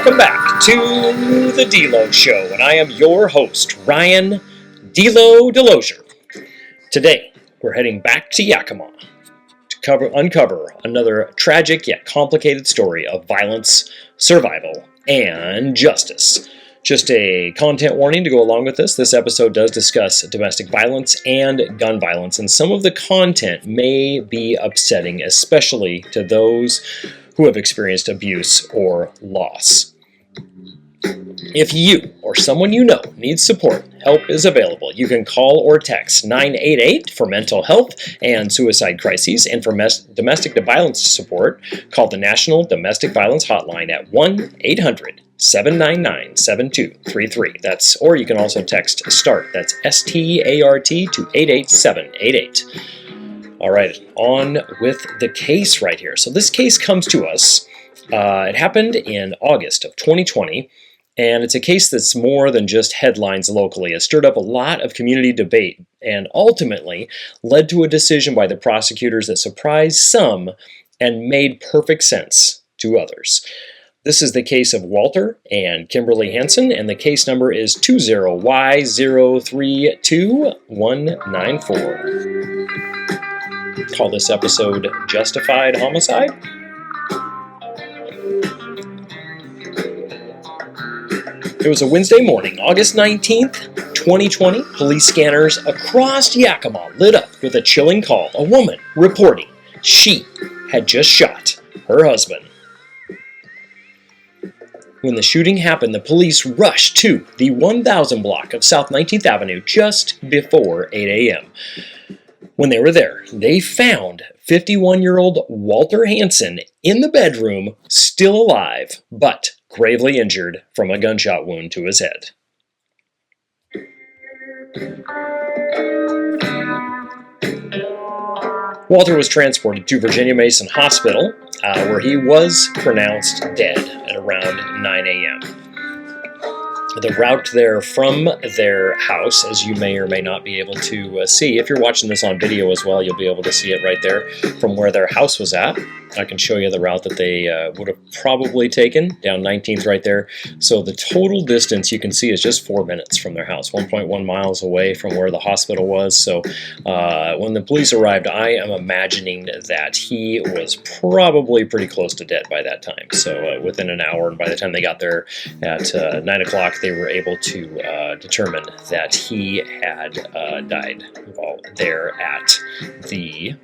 welcome back to the D-Lo Show, and I am your host, Ryan D-Lo Delosier. Today, we're heading back to Yakima to uncover another tragic yet complicated story of violence, survival, and justice. Just a content warning to go along with this. This episode does discuss domestic violence and gun violence, and some of the content may be upsetting, especially to those who have experienced abuse or loss. If you or someone you know needs support, help is available. You can call or text 988 for mental health and suicide crises, and for domestic violence support, call the National Domestic Violence Hotline at 1-800-799-7233. Or you can also text START, that's S-T-A-R-T, to 88788. All right, on with the case right here. So this case comes to us. It happened in August of 2020, and it's a case that's more than just headlines locally. It stirred up a lot of community debate and ultimately led to a decision by the prosecutors that surprised some and made perfect sense to others. This is the case of Walter and Kimberly Hansen, and the case number is 20Y032194. Call this episode Justified Homicide. It was a Wednesday morning, August 19th, 2020. Police scanners across Yakima lit up with a chilling call. A woman reporting she had just shot her husband. When the shooting happened, the police rushed to the 1000 block of South 19th Avenue just before 8 a.m. When they were there, they found 51-year-old Walter Hansen in the bedroom, still alive, but gravely injured from a gunshot wound to his head. Walter was transported to Virginia Mason Hospital, where he was pronounced dead at around 9 a.m. The route there from their house, as you may or may not be able to see, if you're watching this on video as well, you'll be able to see it right there from where their house was at. I can show you the route that they would have probably taken, down 19th right there. So the total distance you can see is just 4 minutes from their house, 1.1 miles away from where the hospital was. So when the police arrived, I am imagining that he was probably pretty close to dead by that time. So within an hour, and by the time they got there at 9 o'clock, they were able to determine that he had died while there at the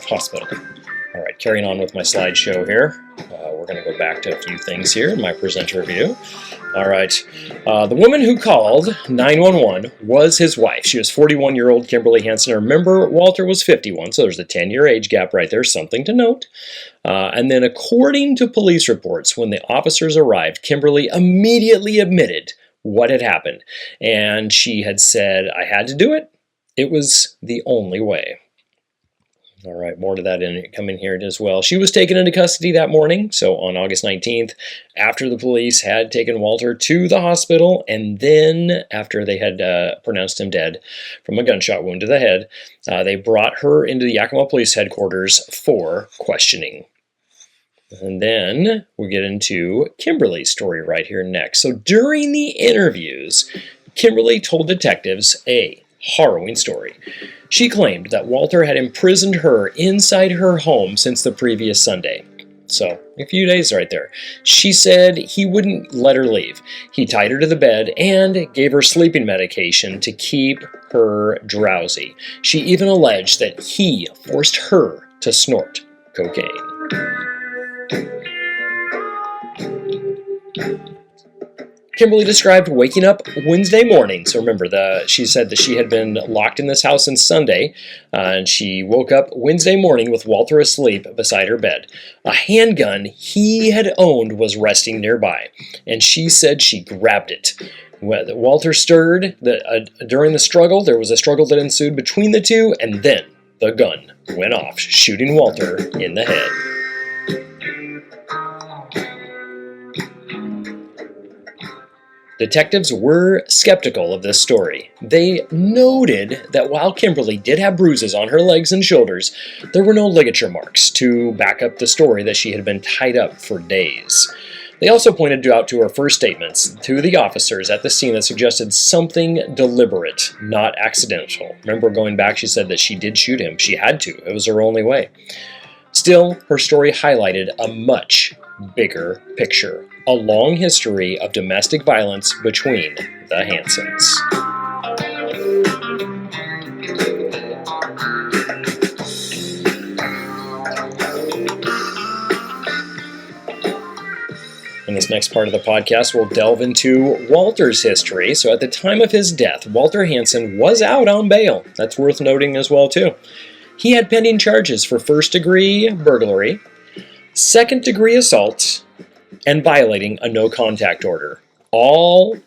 hospital. All right, carrying on with my slideshow here. We're going to go back to a few things here in my presenter view. All right, the woman who called 911 was his wife. She was 41-year-old Kimberly Hansen. Remember, Walter was 51, so there's a 10-year age gap right there, something to note. And then according to police reports, when the officers arrived, Kimberly immediately admitted what had happened. And she had said, "I had to do it. It was the only way." All right, more to that coming here as well. She was taken into custody that morning, so on August 19th, after the police had taken Walter to the hospital, and then after they had pronounced him dead from a gunshot wound to the head, they brought her into the Yakima Police Headquarters for questioning. And then we'll get into Kimberly's story right here next. So during the interviews, Kimberly told detectives a harrowing story. She claimed that Walter had imprisoned her inside her home since the previous Sunday. So, a few days right there. She said he wouldn't let her leave. He tied her to the bed and gave her sleeping medication to keep her drowsy. She even alleged that he forced her to snort cocaine. Kimberly described waking up Wednesday morning. So remember, she said that she had been locked in this house since Sunday, and she woke up Wednesday morning with Walter asleep beside her bed. A handgun he had owned was resting nearby, and she said she grabbed it. Walter stirred. During the struggle, there was a struggle that ensued between the two, and then the gun went off, shooting Walter in the head. Detectives were skeptical of this story. They noted that while Kimberly did have bruises on her legs and shoulders, there were no ligature marks to back up the story that she had been tied up for days. They also pointed out to her first statements to the officers at the scene that suggested something deliberate, not accidental. Remember going back, she said that she did shoot him. She had to. It was her only way. Still, her story highlighted a much bigger picture, a long history of domestic violence between the Hansens. In this next part of the podcast, we'll delve into Walter's history. So at the time of his death, Walter Hansen was out on bail. That's worth noting as well, too. He had pending charges for first-degree burglary, second-degree assault, and violating a no-contact order. All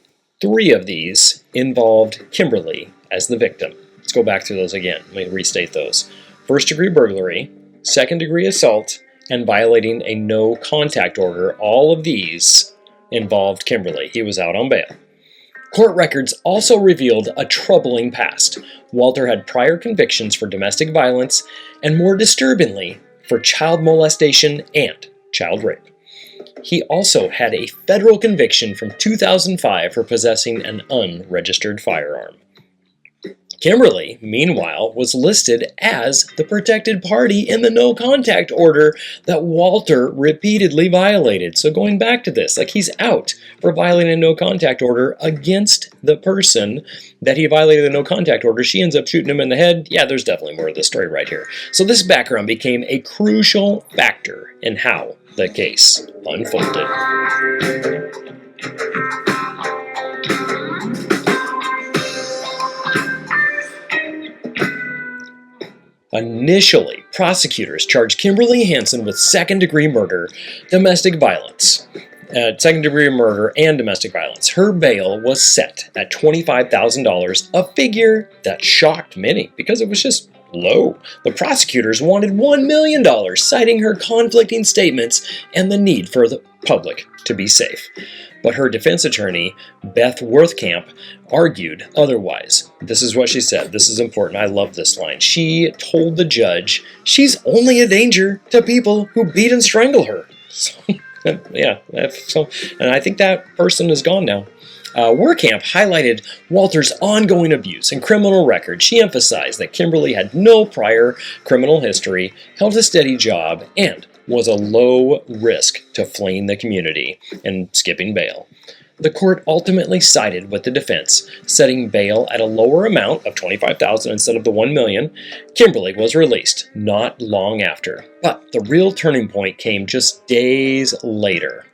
three of these involved Kimberly as the victim. Let's go back through those again. Let me restate those. First-degree burglary, second-degree assault, and violating a no-contact order. All of these involved Kimberly. He was out on bail. Court records also revealed a troubling past. Walter had prior convictions for domestic violence and, more disturbingly, for child molestation and child rape. He also had a federal conviction from 2005 for possessing an unregistered firearm. Kimberly, meanwhile, was listed as the protected party in the no-contact order that Walter repeatedly violated. So going back to this, like he's out for violating a no-contact order against the person that he violated the no-contact order. She ends up shooting him in the head. Yeah, there's definitely more of the story right here. So this background became a crucial factor in how the case unfolded. Initially, prosecutors charged Kimberly Hansen with second-degree murder, domestic violence. Second-degree murder and domestic violence. Her bail was set at $25,000, a figure that shocked many because it was just low. The prosecutors wanted $1 million, citing her conflicting statements and the need for the public to be safe. But her defense attorney, Beth Worthcamp, argued otherwise. This is what she said. This is important. I love this line. She told the judge she's only a danger to people who beat and strangle her. So, yeah, and I think that person is gone now. Worthcamp highlighted Walter's ongoing abuse and criminal record. She emphasized that Kimberly had no prior criminal history, held a steady job, and was a low risk to fleeing the community and skipping bail. The court ultimately sided with the defense, setting bail at a lower amount of $25,000 instead of the $1 million. Kimberly was released not long after, but the real turning point came just days later.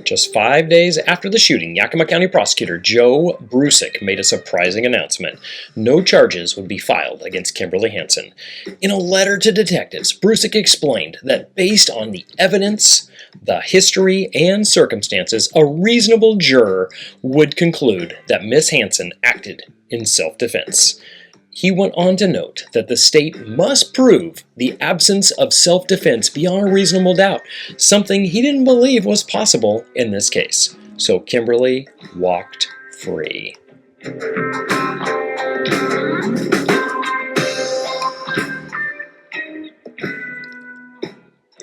Just 5 days after the shooting, Yakima County Prosecutor Joe Brusick made a surprising announcement. No charges would be filed against Kimberly Hansen. In a letter to detectives, Brusick explained that based on the evidence, the history, and circumstances, a reasonable juror would conclude that Miss Hansen acted in self-defense. He went on to note that the state must prove the absence of self-defense beyond a reasonable doubt, something he didn't believe was possible in this case. So Kimberly walked free.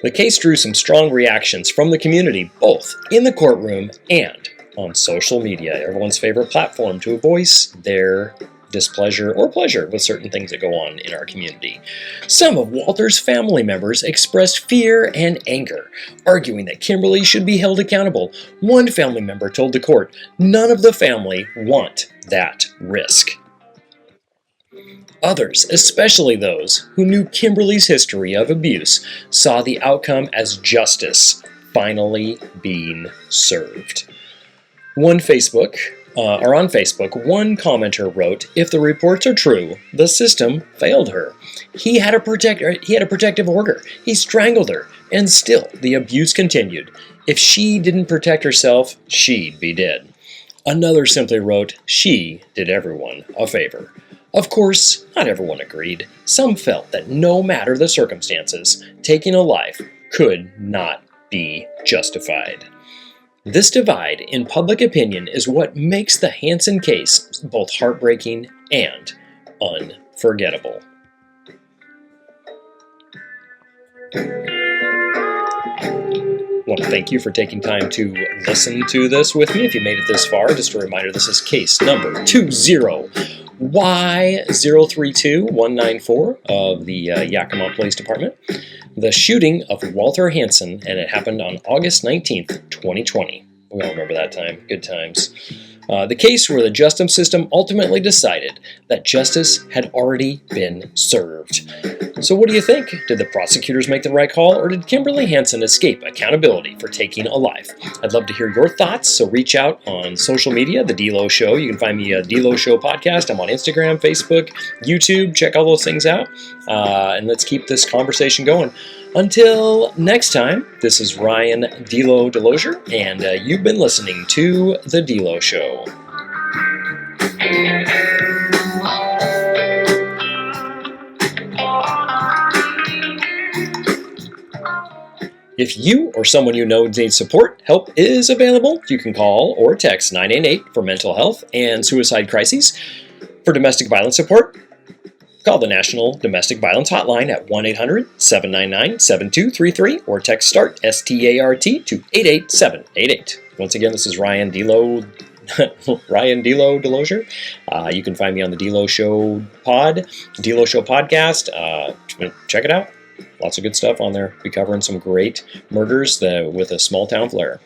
The case drew some strong reactions from the community, both in the courtroom and on social media, everyone's favorite platform to voice their displeasure or pleasure with certain things that go on in our community. Some of Walter's family members expressed fear and anger, arguing that Kimberly should be held accountable. One family member told the court, none of the family want that risk. Others, especially those who knew Kimberly's history of abuse, saw the outcome as justice finally being served. On Facebook, one commenter wrote, "If the reports are true, the system failed her. He had a protective order. He strangled her, and still the abuse continued. If she didn't protect herself, she'd be dead." Another simply wrote, "She did everyone a favor." Of course, not everyone agreed. Some felt that no matter the circumstances, taking a life could not be justified. This divide in public opinion is what makes the Hansen case both heartbreaking and unforgettable. I want to thank you for taking time to listen to this with me. If you made it this far, just a reminder, this is case number 20Y032194 of the Yakima Police Department. The shooting of Walter Hansen, and it happened on August 19th, 2020. We all remember that time. Good times. The case where the justice system ultimately decided that justice had already been served. So what do you think? Did the prosecutors make the right call, or did Kimberly Hansen escape accountability for taking a life? I'd love to hear your thoughts, so reach out on social media, The D-Lo Show. You can find me at D-Lo Show Podcast. I'm on Instagram, Facebook, YouTube. Check all those things out, and let's keep this conversation going. Until next time, this is Ryan D-Lo Delosier, and you've been listening to The D-Lo Show. If you or someone you know needs support, help is available. You can call or text 988 for mental health and suicide crises. For domestic violence support, call the National Domestic Violence Hotline at 1-800-799-7233 or text START, S-T-A-R-T, to 88788. Once again, this is Ryan D-Lo Delosier. You can find me on the D-Lo Show D-Lo Show Podcast. Check it out. Lots of good stuff on there. We're covering some great murders with a small town flair.